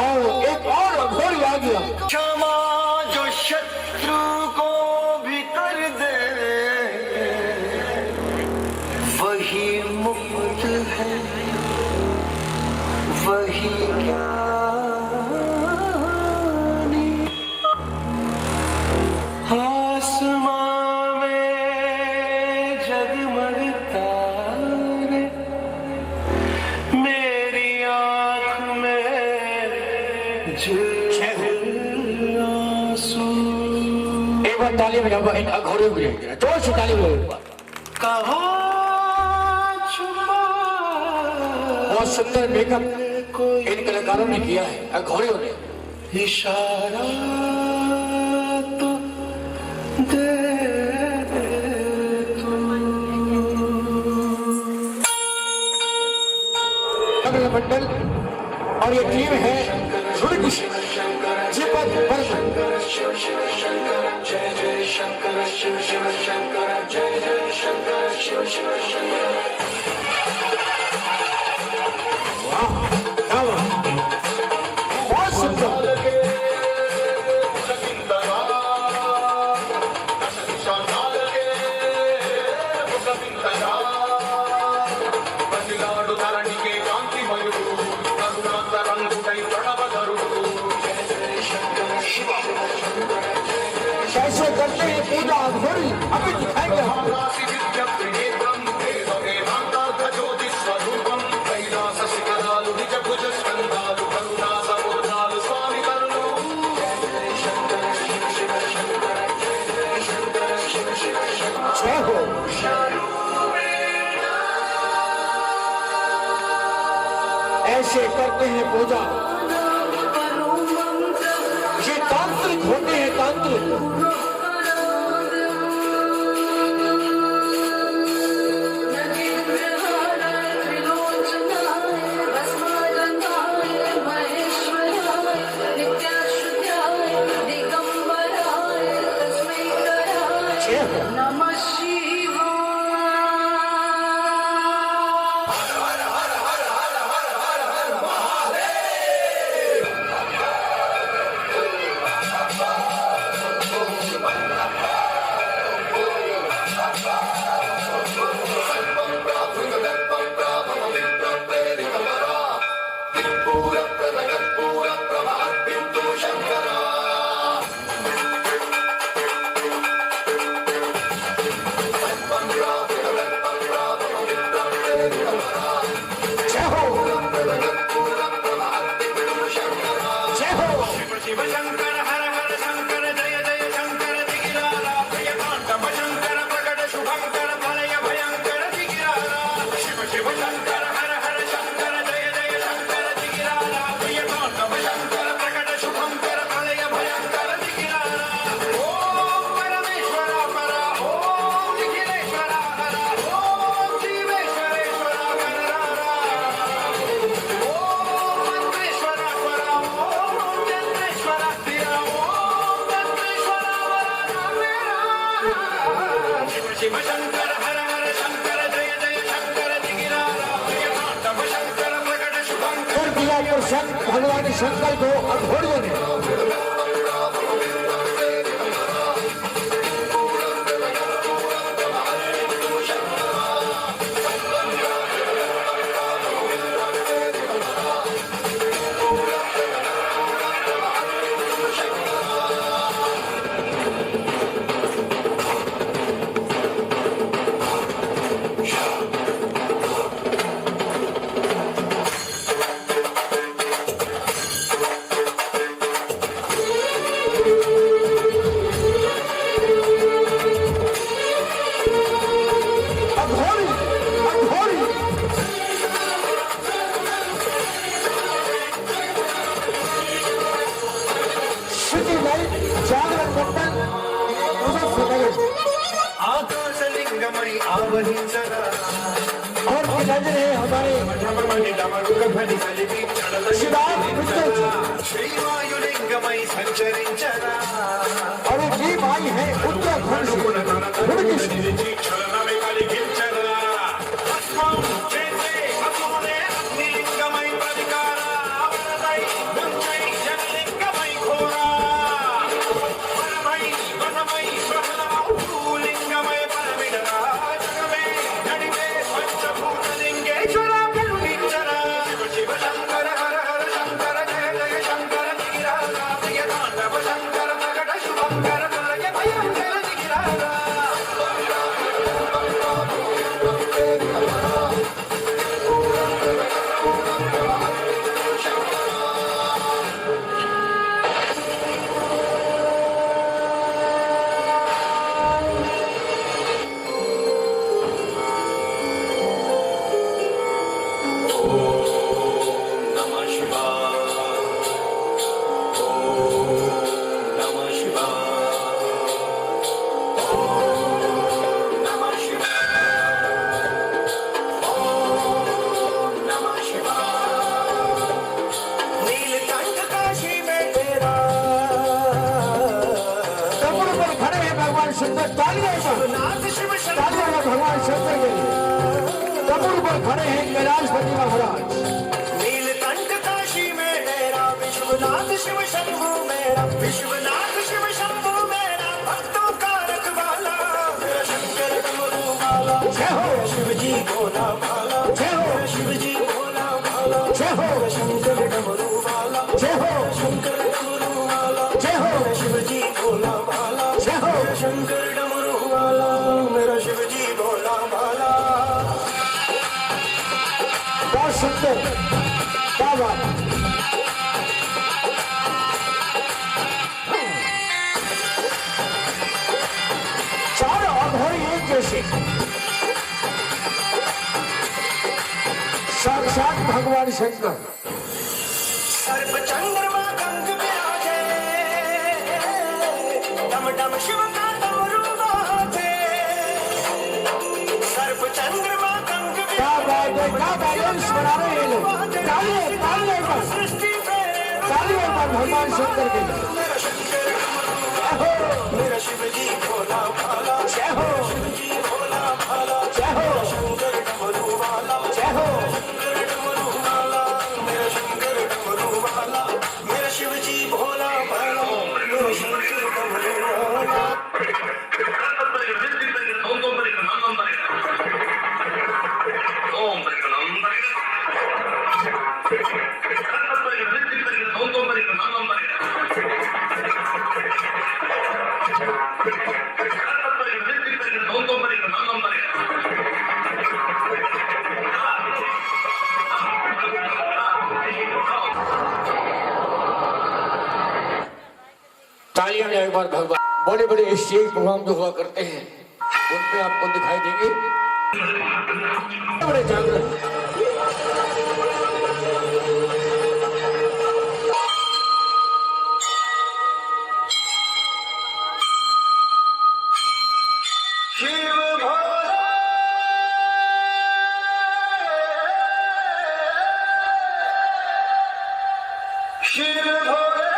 और एक और अघोरी आ गया। क्षमा जो शत्रु को भी कर दे वही मुक्त है वही ज्ञानी। आसमां में जगमग तारे मेरी आँख में आंसू। एक बार ताली बजाओ इन अघोरियों के लिए। जोर से ताली बजाओ एक बार। कहाँ छुपा बहुत सुंदर मेकअप इन कलाकारों ने किया है, अघोरियों ने। इशारा तो दे तू। जागरण मंडल और ये टीम है झुड़की से जीपत बर्मन। शिव शिव शंकर जय जय शंकर शिव शिव शंकर जय जय शंकर शिव शिव शंकर। वाह, क्या बात। बहुत सुंदर। पूजा अघोरी अभी दिखाएंगे आपको। जय हो। ऐसे करते हैं पूजा, ये तांत्रिक होते हैं, तांत्रिक। भगवान शंकर को अघोरियों ने और नजरे हमारे और ये भाई है उत्तराखंड भगवान शंकर के कपूर पर खड़े हैं कैलाशपति महाराज। नीलकंठ काशी में डेरा विश्वनाथ शिव शंभु मेरा, विश्वनाथ शिव शंभु मेरा भक्तों का रखवाला, शंकर डमरू वाला जय हो। शिव जी भोला भाला जय हो। शिव जी भोला भाला जय हो। शंकर डमरू वाला जय हो। शंकर डमरू वाला जय हो। शिव जी भोला भाला जय हो। शंकर से साक्षात भगवान शंकर सर्प चंद्रमा कंक विराजे, डम डम शिव का डमरू बाजे। सर्प चंद्रमा कंक क्या बात है, क्या बैलेंस बना रहे हैं लोग। तालियां तालियां एक बार, सृष्टि प्रेरे तालियां एक बार भगवान शंकर के लिए। मेरा शंकर मेरा शिव जी भोला भाला, जय हो शिव जी भोला भाला, जय हो शंकर डमरू वाला, जय हो शंकर डमरू वाला, मेरा शंकर डमरू वाला, मेरा शिव जी भोला भाला, मेरा शंकर डमरू वाला। तालियां में एक बार भगवान बड़े बड़े स्टेज प्रोग्राम जो हुआ करते हैं उनपे आपको दिखाई देंगे बड़े जागरण। शिव भोला शिव भोले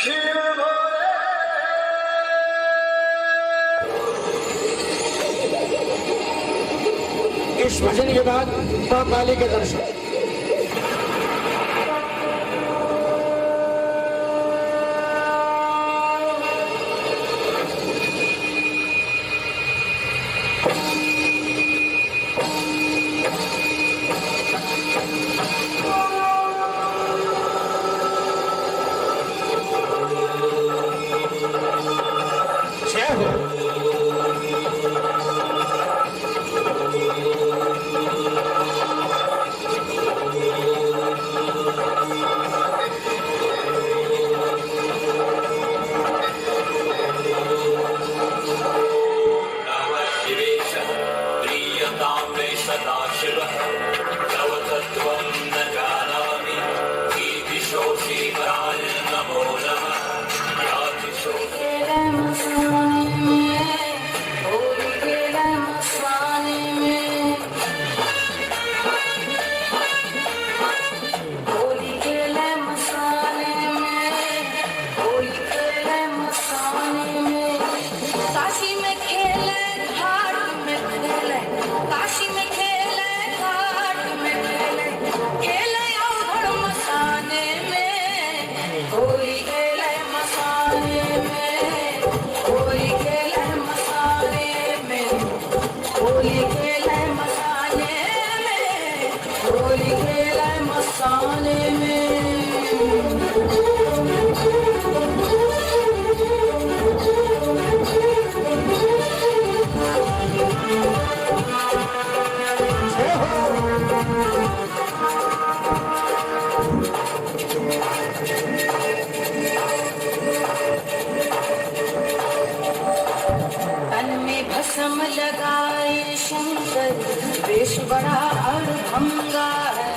शिव भोले। इस भजन के बाद मां काली के दर्शन। जय हो प्रियतां मे सदा शिवः तव तत्त्वं न जानामि ईदिशो श्रीवराय नमो नमः यादिशो काशी में खेले घाट में खेले, काशी में खेले घाट में खेले, खेले अवघड़ मसाने में, होली खेले मसाने में, होली खेले मसाने में, होली खेले मसाने में, होली खेले मसाने में। तन में भस्म लगाए शंकर, वेश बड़ा अड़भंगा है।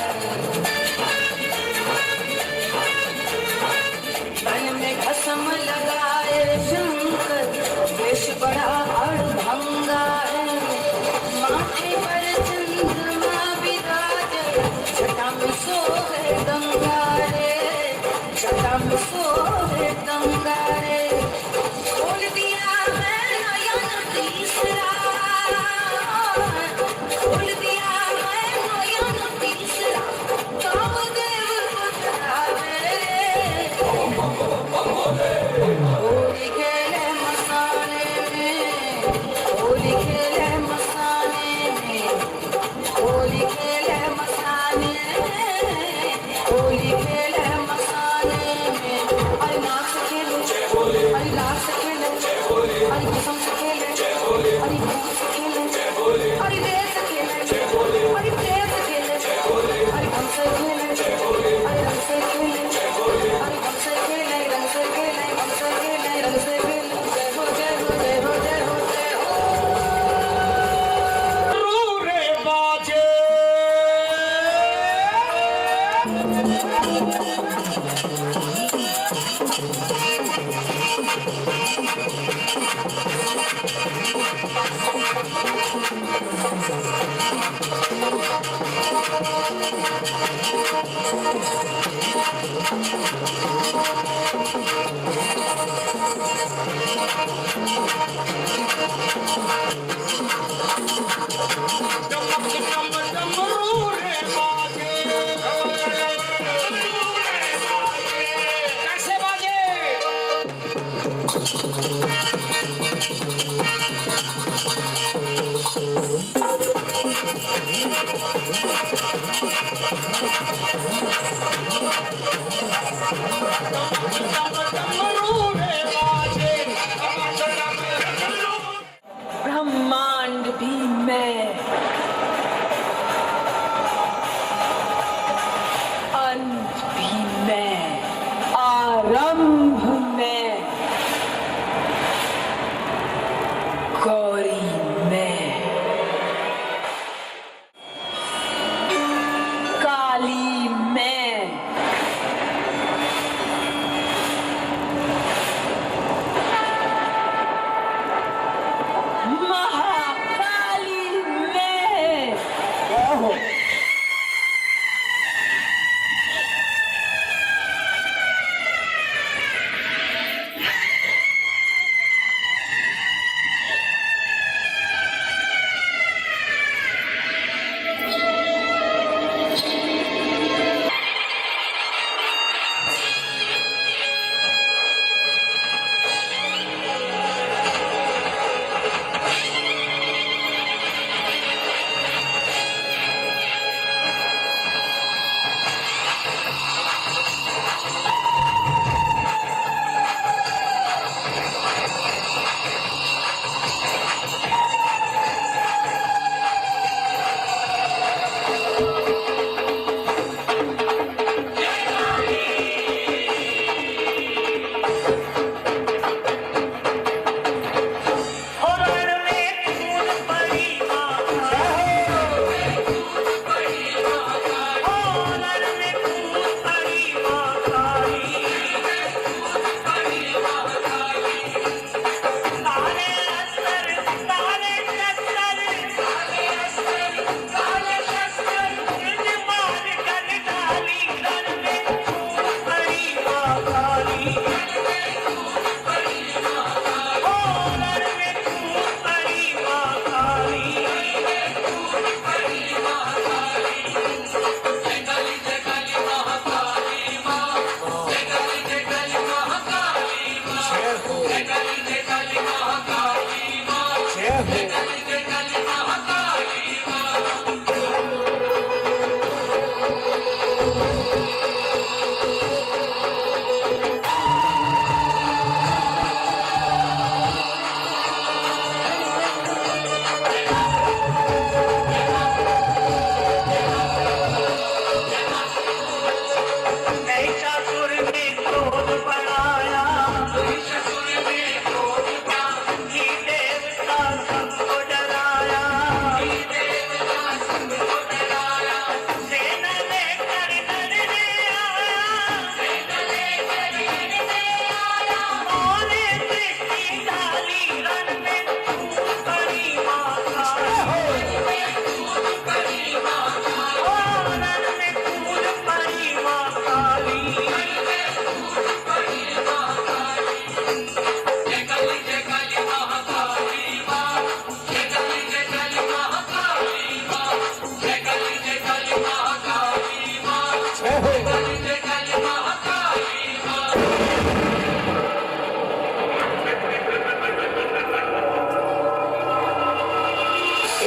तन में भस्म लगाए शंकर, वेश बड़ा अड़भंगा है। माथे पर चंद्रमा विराजे, जटा में सोहे गंगा रे, जटा में सोहे गंगा रे। खोल दिया है नयन तीसरा, खोल दिया है नयन तीसरा। कैसे बाजे? ब्रह्मांड भी मैं, अंत भी मैं, आरंभ मैं, गौरी मैं, काली मैं, महाकाली मैं। क्या हो?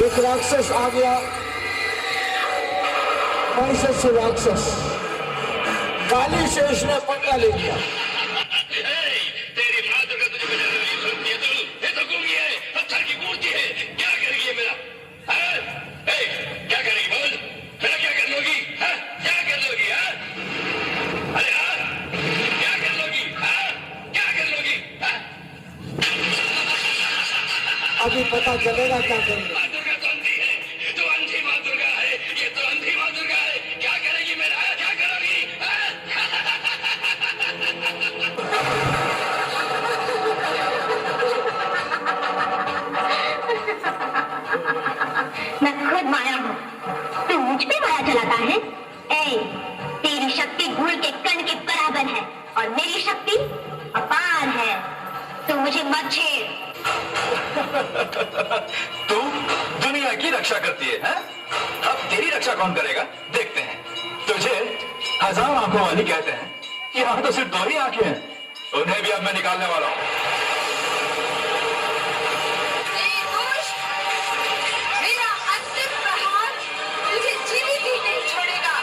एक राक्षस आ गया, महिषासुर से राक्षस, काली शेष ने पंगा ले लिया। तेरी माँ दुर्गा तुझे बजा रही सुनती है तू? ये तो गूंगी है, पत्थर की मूर्ति है, क्या करेगी ये मेरा? हाँ? क्या करेगी बोल? मेरा क्या कर लोगी? हाँ? क्या कर लोगी? हाँ? अरे हाँ? क्या कर लोगी? हाँ? क्या कर लोगी? हाँ? अभी पता चलेगा क्या करेंगे। माँ दुर्गा तो अंधी है, तू अंधी माँ दुर्गा है, ये तो अंधी माँ दुर्गा है, क्या करेगी मेरा? क्या करोगी? हाँ? मैं खुद माया हूँ। पावन है और मेरी शक्ति अपार है। तो मुझे मत छेड़। तू दुनिया की रक्षा करती है? अब तेरी रक्षा कौन करेगा देखते हैं। तुझे 1000 आंखों वाली कहते हैं, यहाँ तो सिर्फ 2 ही आंखें हैं, उन्हें भी अब मैं निकालने वाला हूँ। मेरा अंतिम प्रहार तुझे जीवित ही नहीं छोड़ेगा।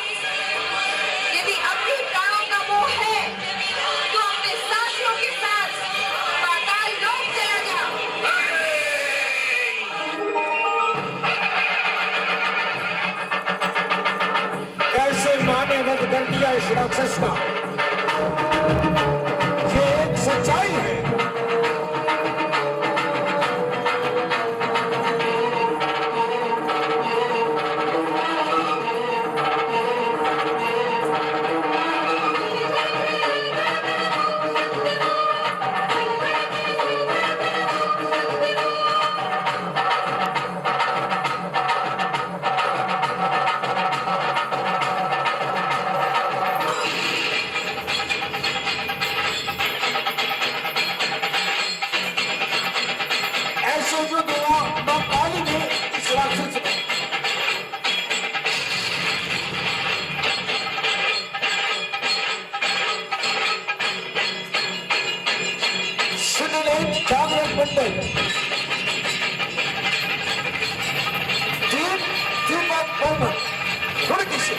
यदि अब भी प्राणों का मोह है तो अपने साथियों के साथ पाताल लोक चला जा। कैसे माँ ने वध कर दिया इस राक्षस का, ये एक सच्चाई है। ऐसे जो दुआ माँ काली ने इस राक्षस को सुन ले जागरण मंडल, दीपक बर्मन रुड़की से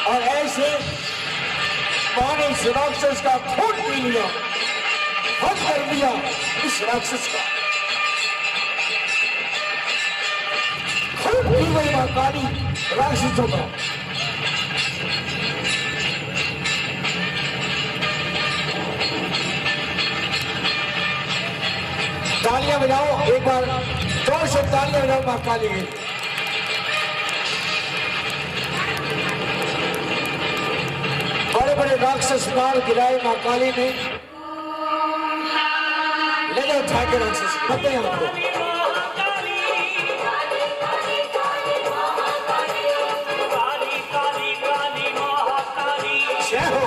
और ऐसे माँ ने इस राक्षस का खून पी लिया, हद कर दिया इस राक्षस का। खून पी गई माँ काली राक्षसों का। तालियां बजाओ एक बार, जोर से तालियां बजाओ माँ काली की। बड़े बड़े राक्षस मार गिराए माँ काली ने। ले जाओ उठा के राक्षस, पता है आपको। जय हो।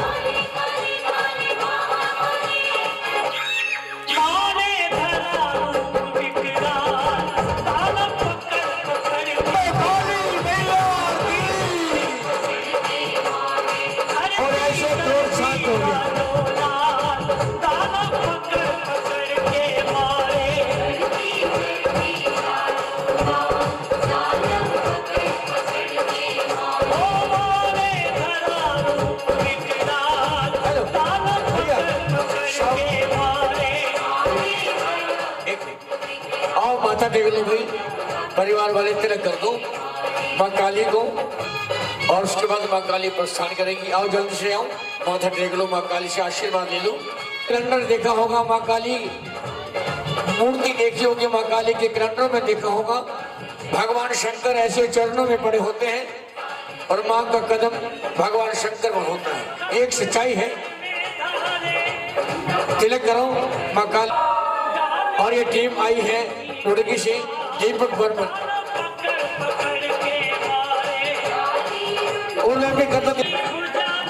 और ऐसे दूर शांत हो गया। आओ माथा टेक लो भाई, परिवार वाले तिलक कर दो माँ काली को, और उसके बाद माँ काली प्रस्थान करेगी। आओ जल्दी से आओ, माथा टेक लो, माँ काली से आशीर्वाद ले लो। कैलेंडर देखा होगा माँ काली, मूर्ति देखी होगी माँ काली के कैलेंडर में देखा होगा। भगवान शंकर ऐसे चरणों में पड़े होते हैं और माँ का कदम भगवान शंकर में होता है। एक सच्चाई है। तिलक करो माँ काली। और ये टीम आई है रुड़की से, दीपक बर्मन। उन्हें भी कदम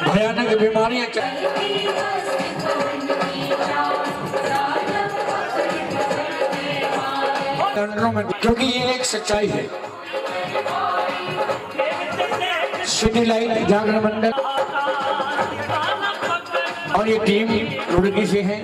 भयानक बीमारियां में, क्योंकि ये एक सच्चाई है। सिटी लाइट जागरण मंडल और ये टीम रुड़की से है।